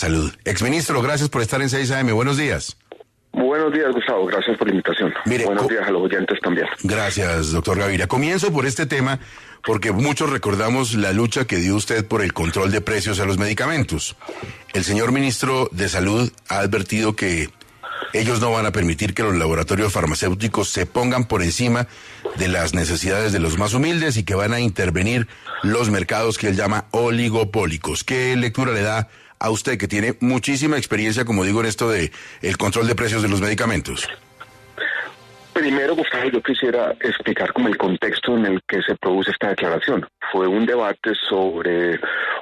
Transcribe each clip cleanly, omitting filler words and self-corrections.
Salud. Exministro, gracias por estar en 6 AM. Buenos días. Buenos días, Gustavo. Gracias por la invitación. Mire, buenos días a los oyentes también. Gracias, doctor Gaviria. Comienzo por este tema porque muchos recordamos la lucha que dio usted por el control de precios a los medicamentos. El señor ministro de Salud ha advertido que ellos no van a permitir que los laboratorios farmacéuticos se pongan por encima de las necesidades de los más humildes y que van a intervenir los mercados que él llama oligopólicos. ¿Qué lectura le da a usted, que tiene muchísima experiencia, como digo, en esto de el control de precios de los medicamentos? Primero, Gustavo, yo quisiera explicar como el contexto en el que se produce esta declaración. Fue un debate sobre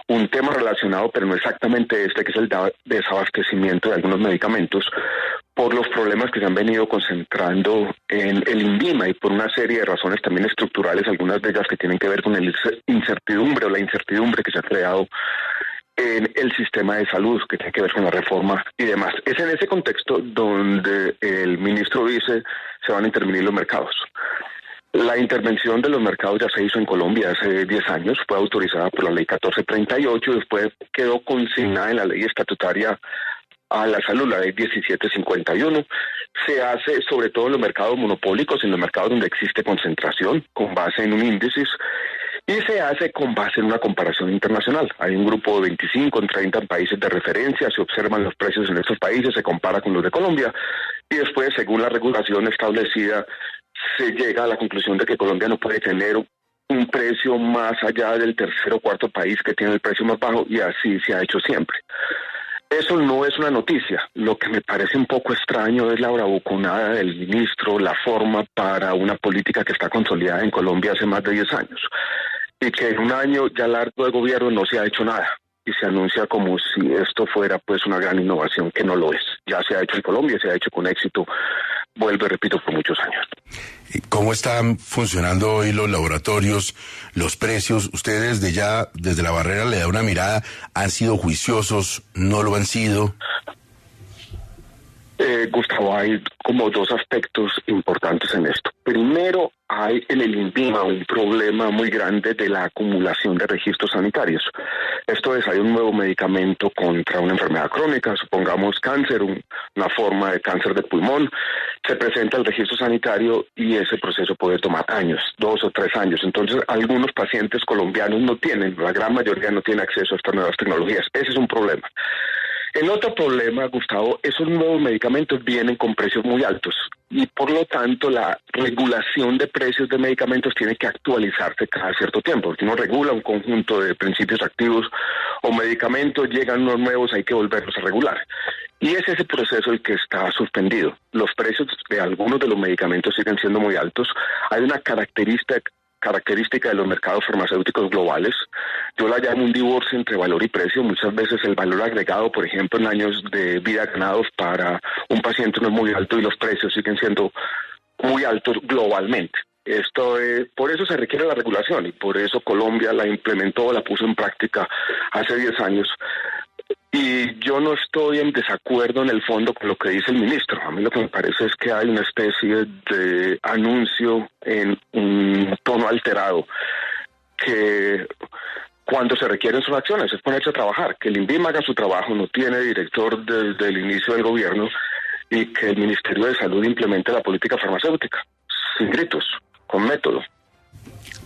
un tema relacionado, pero no exactamente este, que es el desabastecimiento de algunos medicamentos, por los problemas que se han venido concentrando en el INVIMA y por una serie de razones también estructurales, algunas de ellas que tienen que ver con la incertidumbre o la incertidumbre que se ha creado en el sistema de salud, que tiene que ver con la reforma y demás. Es en ese contexto donde el ministro dice se van a intervenir los mercados. La intervención de los mercados ya se hizo en Colombia hace 10 años, fue autorizada por la ley 1438 y después quedó consignada en la ley estatutaria a la salud, la ley 1751. Se hace sobre todo en los mercados monopólicos, en los mercados donde existe concentración, con base en un índice, y se hace con base en una comparación internacional. Hay un grupo de 25 en 30 países de referencia, se observan los precios en estos países, se compara con los de Colombia, y después, según la regulación establecida, se llega a la conclusión de que Colombia no puede tener un precio más allá del tercer o cuarto país que tiene el precio más bajo, y así se ha hecho siempre. Eso no es una noticia. Lo que me parece un poco extraño es la bravuconada del ministro, la forma para una política que está consolidada en Colombia hace más de 10 años. Y que en un año ya largo de gobierno no se ha hecho nada. Y se anuncia como si esto fuera pues una gran innovación, que no lo es. Ya se ha hecho en Colombia, se ha hecho con éxito, vuelvo y repito, por muchos años. ¿Cómo están funcionando hoy los laboratorios, los precios? Ustedes desde la barrera le da una mirada, ¿han sido juiciosos? ¿No lo han sido? Gustavo, hay como dos aspectos importantes en esto. Primero, hay en el INVIMA un problema muy grande de la acumulación de registros sanitarios. Esto es, hay un nuevo medicamento contra una enfermedad crónica, supongamos cáncer, una forma de cáncer de pulmón, se presenta el registro sanitario y ese proceso puede tomar años, 2 o 3 años. Entonces, algunos pacientes colombianos no tienen, la gran mayoría no tiene acceso a estas nuevas tecnologías. Ese es un problema. El otro problema, Gustavo, esos nuevos medicamentos vienen con precios muy altos y por lo tanto la regulación de precios de medicamentos tiene que actualizarse cada cierto tiempo. Si uno regula un conjunto de principios activos o medicamentos, llegan unos nuevos, hay que volverlos a regular. Y es ese proceso el que está suspendido. Los precios de algunos de los medicamentos siguen siendo muy altos. Hay una característica de los mercados farmacéuticos globales. Yo la llamo un divorcio entre valor y precio. Muchas veces el valor agregado, por ejemplo, en años de vida ganados para un paciente no es muy alto y los precios siguen siendo muy altos globalmente. Por eso se requiere la regulación y por eso Colombia la implementó, la puso en práctica hace 10 años. Y yo no estoy en desacuerdo en el fondo con lo que dice el ministro. A mí lo que me parece es que hay una especie de anuncio en un tono alterado, que cuando se requieren sus acciones es ponerse a trabajar, que el INVIMA haga su trabajo, no tiene director desde el inicio del gobierno, y que el Ministerio de Salud implemente la política farmacéutica, sin gritos, con método.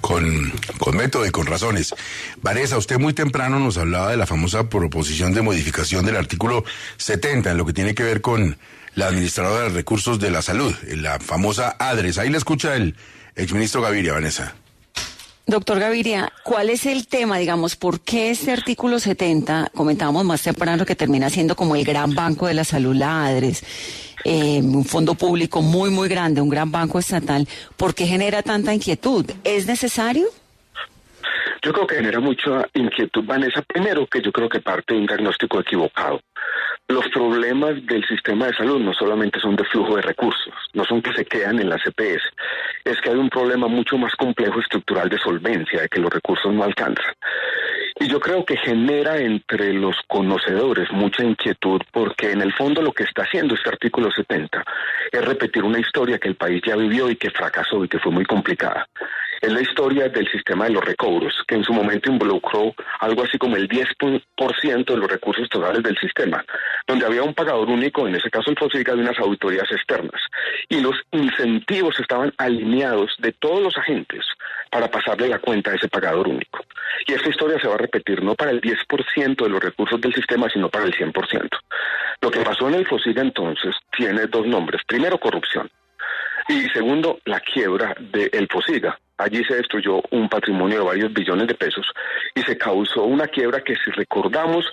Con método y con razones. Vanessa, usted muy temprano nos hablaba de la famosa proposición de modificación del artículo 70 en lo que tiene que ver con la administradora de recursos de la salud, la famosa ADRES. Ahí le escucha el exministro Gaviria, Vanessa. Doctor Gaviria, ¿cuál es el tema, digamos, por qué este artículo 70, comentábamos más temprano que termina siendo como el gran banco de la salud, la ADRES, un fondo público muy, muy grande, un gran banco estatal, ¿por qué genera tanta inquietud? ¿Es necesario? Yo creo que genera mucha inquietud, Vanessa. Primero, que yo creo que parte de un diagnóstico equivocado. Los problemas del sistema de salud no solamente son de flujo de recursos, no son que se quedan en la CPS, es que hay un problema mucho más complejo estructural de solvencia, de que los recursos no alcanzan. Y yo creo que genera entre los conocedores mucha inquietud, porque en el fondo lo que está haciendo este artículo 70 es repetir una historia que el país ya vivió y que fracasó y que fue muy complicada. Es la historia del sistema de los recobros, que en su momento involucró algo así como el 10% de los recursos totales del sistema, donde había un pagador único, en ese caso el FOSIGA, de unas auditorías externas. Y los incentivos estaban alineados de todos los agentes para pasarle la cuenta a ese pagador único. Y esta historia se va a repetir no para el 10% de los recursos del sistema, sino para el 100%. Lo que pasó en el FOSIGA entonces tiene dos nombres. Primero, corrupción. Y segundo, la quiebra del FOSIGA. Allí se destruyó un patrimonio de varios billones de pesos y se causó una quiebra que, si recordamos,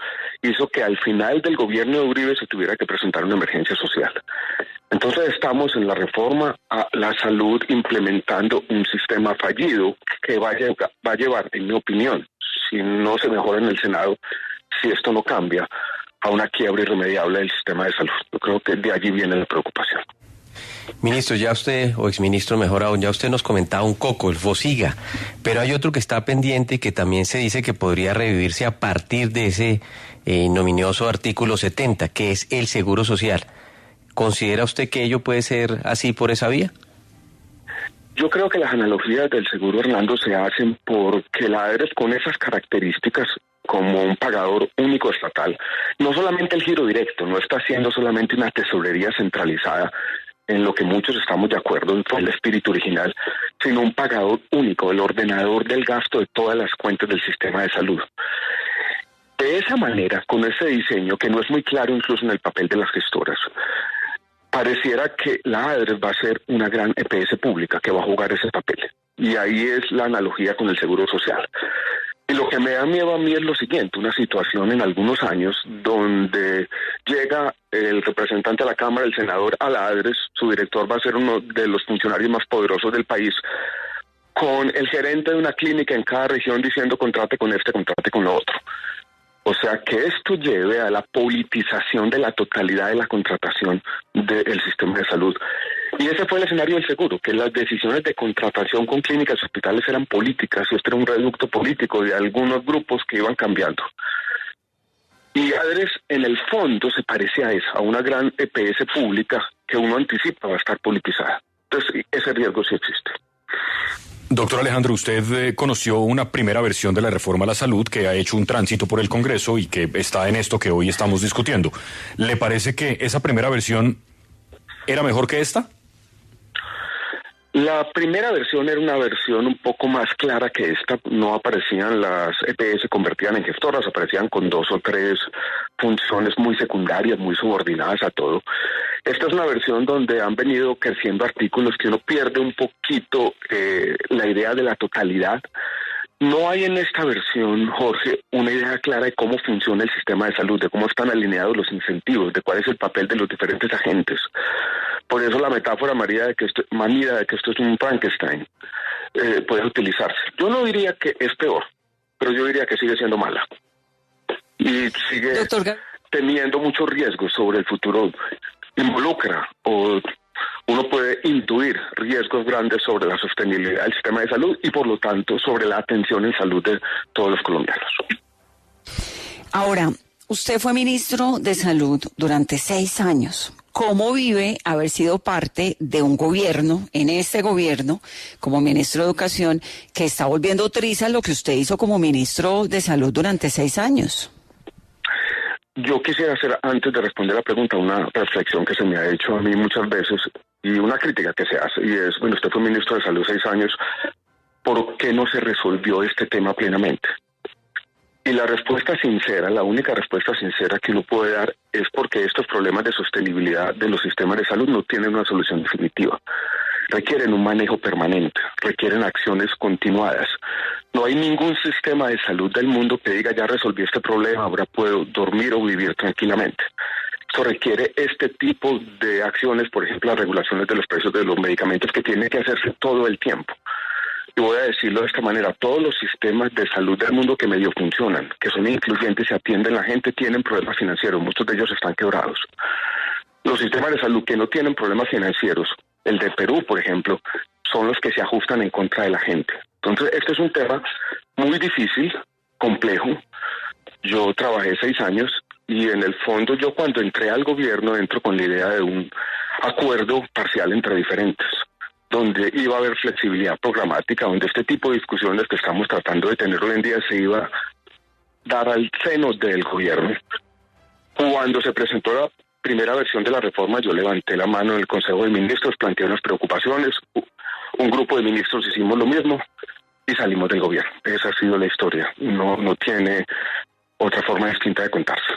hizo que al final del gobierno de Uribe se tuviera que presentar una emergencia social. Entonces estamos en la reforma a la salud implementando un sistema fallido que va a llevar, en mi opinión, si no se mejora en el Senado, si esto no cambia, a una quiebra irremediable del sistema de salud. Yo creo que de allí viene la preocupación. Ministro, ya usted, o exministro mejor aún, ya usted nos comentaba un coco, el FOSIGA, pero hay otro que está pendiente y que también se dice que podría revivirse a partir de ese ignominioso artículo 70, que es el Seguro Social. ¿Considera usted que ello puede ser así por esa vía? Yo creo que las analogías del seguro, Orlando, se hacen porque la ADRES, con esas características como un pagador único estatal, no solamente el giro directo, no está haciendo solamente una tesorería centralizada, en lo que muchos estamos de acuerdo, fue el espíritu original, sino un pagador único, el ordenador del gasto de todas las cuentas del sistema de salud. De esa manera, con ese diseño, que no es muy claro incluso en el papel de las gestoras, pareciera que la ADRES va a ser una gran EPS pública que va a jugar ese papel. Y ahí es la analogía con el Seguro Social. Y lo que me da miedo a mí es lo siguiente, una situación en algunos años donde llega el representante de la Cámara, el senador, a la ADRES, su director va a ser uno de los funcionarios más poderosos del país, con el gerente de una clínica en cada región diciendo contrate con este, contrate con lo otro. O sea, que esto lleve a la politización de la totalidad de la contratación del sistema de salud. Y ese fue el escenario del seguro, que las decisiones de contratación con clínicas y hospitales eran políticas, y este era un reducto político de algunos grupos que iban cambiando. Y ADRES, en el fondo, se parece a esa, a una gran EPS pública que uno anticipa va a estar politizada. Entonces, ese riesgo sí existe. Doctor Alejandro, usted conoció una primera versión de la reforma a la salud que ha hecho un tránsito por el Congreso y que está en esto que hoy estamos discutiendo. ¿Le parece que esa primera versión era mejor que esta? La primera versión era una versión un poco más clara que esta. No aparecían las EPS, se convertían en gestoras, aparecían con 2 o 3 funciones muy secundarias, muy subordinadas a todo. Esta es una versión donde han venido creciendo artículos que uno pierde un poquito la idea de la totalidad. No hay en esta versión, Jorge, una idea clara de cómo funciona el sistema de salud, de cómo están alineados los incentivos, de cuál es el papel de los diferentes agentes. Por eso la metáfora manida de que esto es un Frankenstein puede utilizarse. Yo no diría que es peor, pero yo diría que sigue siendo mala. Y sigue teniendo muchos riesgos sobre el futuro. Involucra o uno puede intuir riesgos grandes sobre la sostenibilidad del sistema de salud y, por lo tanto, sobre la atención en salud de todos los colombianos. Ahora, usted fue ministro de Salud durante 6 años. ¿Cómo vive haber sido parte de un gobierno, en este gobierno, como ministro de Educación, que está volviendo triza lo que usted hizo como ministro de Salud durante 6 años? Yo quisiera hacer, antes de responder la pregunta, una reflexión que se me ha hecho a mí muchas veces y una crítica que se hace, y es, bueno, usted fue ministro de Salud 6 años, ¿por qué no se resolvió este tema plenamente? Y la respuesta sincera, la única respuesta sincera que uno puede dar es porque estos problemas de sostenibilidad de los sistemas de salud no tienen una solución definitiva. Requieren un manejo permanente, requieren acciones continuadas. No hay ningún sistema de salud del mundo que diga ya resolví este problema, ahora puedo dormir o vivir tranquilamente. Esto requiere este tipo de acciones, por ejemplo, las regulaciones de los precios de los medicamentos que tienen que hacerse todo el tiempo. Y voy a decirlo de esta manera, todos los sistemas de salud del mundo que medio funcionan, que son incluyentes y atienden a la gente, tienen problemas financieros, muchos de ellos están quebrados. Los sistemas de salud que no tienen problemas financieros, el de Perú, por ejemplo, son los que se ajustan en contra de la gente. Entonces, este es un tema muy difícil, complejo. Yo trabajé 6 años y en el fondo yo cuando entré al gobierno entro con la idea de un acuerdo parcial entre diferentes. donde iba a haber flexibilidad programática, donde este tipo de discusiones que estamos tratando de tener hoy en día se iba a dar al seno del gobierno. Cuando se presentó la primera versión de la reforma, yo levanté la mano en el Consejo de Ministros, planteé unas preocupaciones, un grupo de ministros hicimos lo mismo y salimos del gobierno. Esa ha sido la historia, no tiene otra forma distinta de contarse.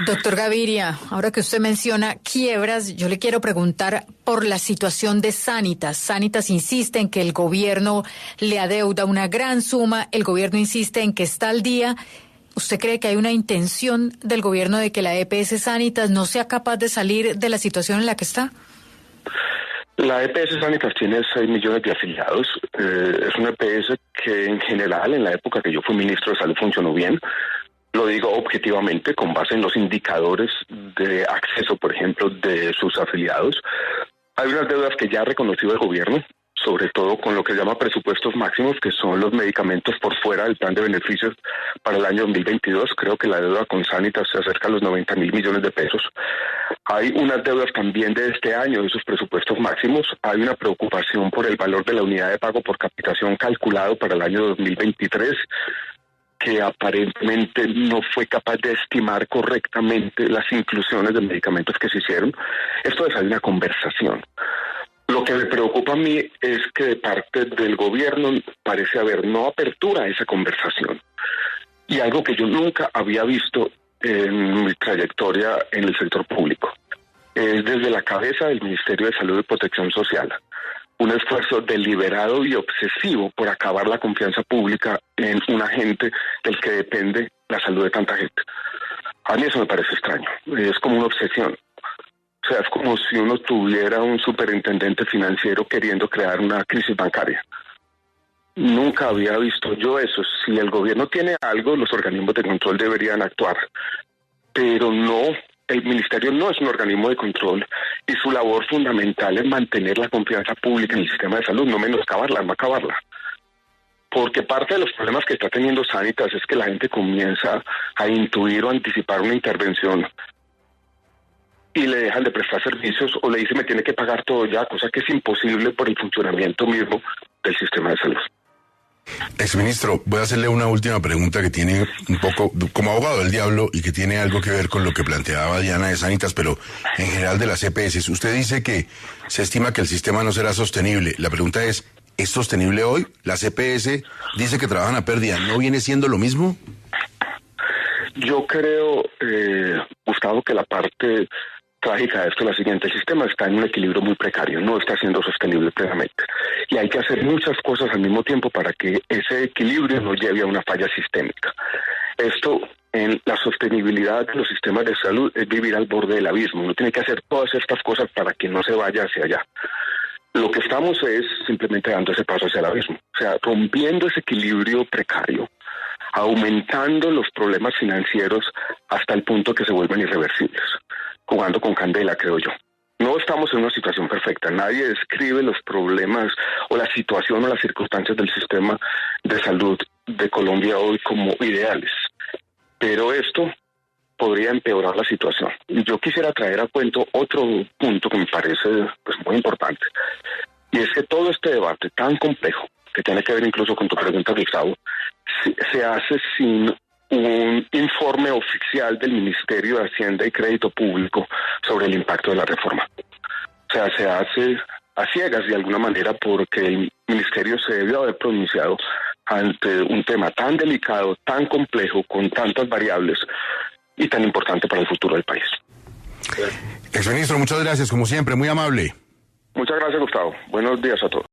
Doctor Gaviria, ahora que usted menciona quiebras, yo le quiero preguntar por la situación de Sanitas. Sanitas insiste en que el gobierno le adeuda una gran suma, el gobierno insiste en que está al día. ¿Usted cree que hay una intención del gobierno de que la EPS Sanitas no sea capaz de salir de la situación en la que está? La EPS Sanitas tiene 6 millones de afiliados. Es una EPS que en general, en la época que yo fui ministro de Salud, funcionó bien. Lo digo objetivamente, con base en los indicadores de acceso, por ejemplo, de sus afiliados. Hay unas deudas que ya ha reconocido el gobierno, sobre todo con lo que se llama presupuestos máximos, que son los medicamentos por fuera del plan de beneficios para el año 2022. Creo que la deuda con Sanitas se acerca a los 90.000 millones de pesos. Hay unas deudas también de este año, de esos presupuestos máximos. Hay una preocupación por el valor de la unidad de pago por capitación calculado para el año 2023, que aparentemente no fue capaz de estimar correctamente las inclusiones de medicamentos que se hicieron. Esto es una conversación. Lo que me preocupa a mí es que de parte del gobierno parece haber no apertura a esa conversación. Y algo que yo nunca había visto en mi trayectoria en el sector público. Es desde la cabeza del Ministerio de Salud y Protección Social. Un esfuerzo deliberado y obsesivo por acabar la confianza pública en un agente del que depende la salud de tanta gente. A mí eso me parece extraño, es como una obsesión. O sea, es como si uno tuviera un superintendente financiero queriendo crear una crisis bancaria. Nunca había visto yo eso. Si el gobierno tiene algo, los organismos de control deberían actuar, pero no. El ministerio no es un organismo de control y su labor fundamental es mantener la confianza pública en el sistema de salud, no menoscabarla, no acabarla. Porque parte de los problemas que está teniendo Sanitas es que la gente comienza a intuir o anticipar una intervención y le dejan de prestar servicios o le dicen me tiene que pagar todo ya, cosa que es imposible por el funcionamiento mismo del sistema de salud. Exministro, voy a hacerle una última pregunta que tiene un poco, como abogado del diablo, y que tiene algo que ver con lo que planteaba Diana de Sanitas, pero en general de las EPS. Usted dice que se estima que el sistema no será sostenible. La pregunta es sostenible hoy? ¿Las EPS dice que trabajan a pérdida? ¿No viene siendo lo mismo? Yo creo, Gustavo, que la parte trágica de esto es la siguiente: el sistema está en un equilibrio muy precario, no está siendo sostenible plenamente. Y hay que hacer muchas cosas al mismo tiempo para que ese equilibrio no lleve a una falla sistémica. Esto, en la sostenibilidad de los sistemas de salud, es vivir al borde del abismo. Uno tiene que hacer todas estas cosas para que no se vaya hacia allá. Lo que estamos es simplemente dando ese paso hacia el abismo. O sea, rompiendo ese equilibrio precario, aumentando los problemas financieros hasta el punto que se vuelven irreversibles. Jugando con candela, creo yo. No estamos en una situación perfecta. Nadie describe los problemas o la situación o las circunstancias del sistema de salud de Colombia hoy como ideales. Pero esto podría empeorar la situación. Y yo quisiera traer a cuento otro punto que me parece muy importante. Y es que todo este debate tan complejo, que tiene que ver incluso con tu pregunta, Gustavo, se hace sin un informe oficial del Ministerio de Hacienda y Crédito Público sobre el impacto de la reforma. O sea, se hace a ciegas de alguna manera porque el Ministerio se debió haber pronunciado ante un tema tan delicado, tan complejo, con tantas variables y tan importante para el futuro del país. Exministro, muchas gracias, como siempre, muy amable. Muchas gracias, Gustavo. Buenos días a todos.